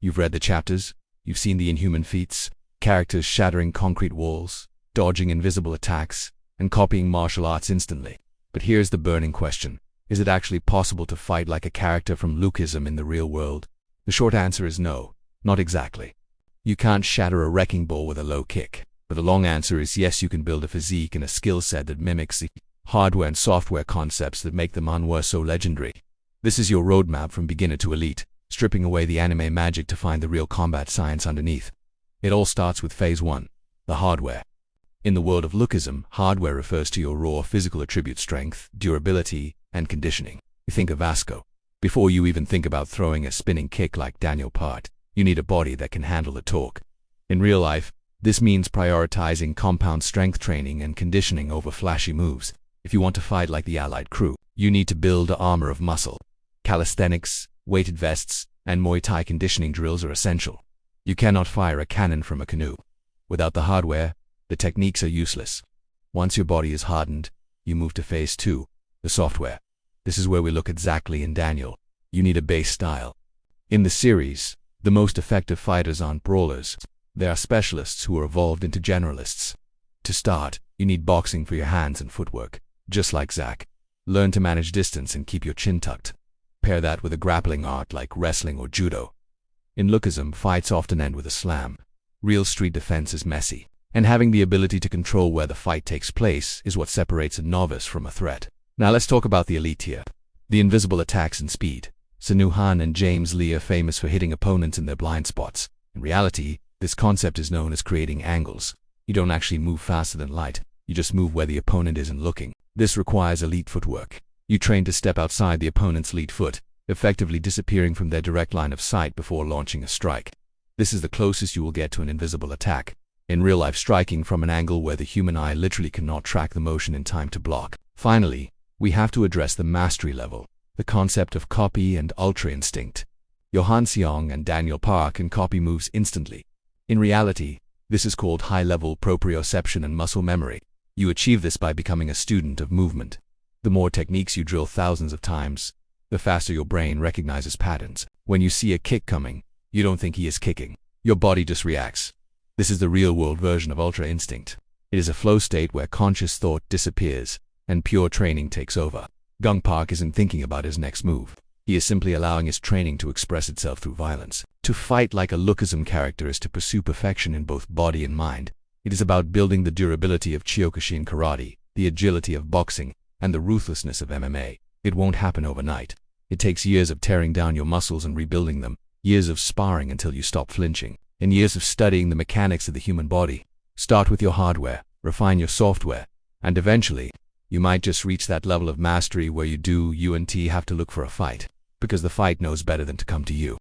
You've read the chapters, you've seen the inhuman feats, characters shattering concrete walls, dodging invisible attacks, and copying martial arts instantly. But here's the burning question. Is it actually possible to fight like a character from Lookism in the real world? The short answer is no, not exactly. You can't shatter a wrecking ball with a low kick. But the long answer is yes, you can build a physique and a skill set that mimics the hardware and software concepts that make the manhwa so legendary. This is your roadmap from beginner to elite, stripping away the anime magic to find the real combat science underneath. It all starts with phase 1, the hardware. In the world of Lookism, hardware refers to your raw physical attribute: strength, durability, and conditioning. You think of Vasco. Before you even think about throwing a spinning kick like Daniel Part, you need a body that can handle the torque. In real life, this means prioritizing compound strength training and conditioning over flashy moves. If you want to fight like the Allied crew, you need to build an armor of muscle. Calisthenics, weighted vests, and Muay Thai conditioning drills are essential. You cannot fire a cannon from a canoe. Without the hardware, the techniques are useless. Once your body is hardened, you move to phase 2, the software. This is where we look exactly in Daniel. You need a base style. In the series, the most effective fighters aren't brawlers. They are specialists who are evolved into generalists. To start, you need boxing for your hands and footwork, just like Zack. Learn to manage distance and keep your chin tucked. Pair that with a grappling art like wrestling or judo. In Lookism, fights often end with a slam. Real street defense is messy, and having the ability to control where the fight takes place is what separates a novice from a threat. Now let's talk about the elite here. The invisible attacks and speed. Sanu Han and James Lee are famous for hitting opponents in their blind spots. In reality, this concept is known as creating angles. You don't actually move faster than light, you just move where the opponent isn't looking. This requires elite footwork. You train to step outside the opponent's lead foot, effectively disappearing from their direct line of sight before launching a strike. This is the closest you will get to an invisible attack. In real life, striking from an angle where the human eye literally cannot track the motion in time to block. Finally, we have to address the mastery level, the concept of copy and ultra instinct. Johan Seong and Daniel Park can copy moves instantly. In reality, this is called high-level proprioception and muscle memory. You achieve this by becoming a student of movement. The more techniques you drill thousands of times, the faster your brain recognizes patterns. When you see a kick coming, you don't think he is kicking. Your body just reacts. This is the real-world version of ultra instinct. It is a flow state where conscious thought disappears and pure training takes over. Gung Park isn't thinking about his next move. He is simply allowing his training to express itself through violence. To fight like a Lookism character is to pursue perfection in both body and mind. It is about building the durability of Kyokushin karate, the agility of boxing, and the ruthlessness of MMA. It won't happen overnight. It takes years of tearing down your muscles and rebuilding them, years of sparring until you stop flinching, and years of studying the mechanics of the human body. Start with your hardware, refine your software, and eventually, you might just reach that level of mastery where you have to look for a fight, because the fight knows better than to come to you.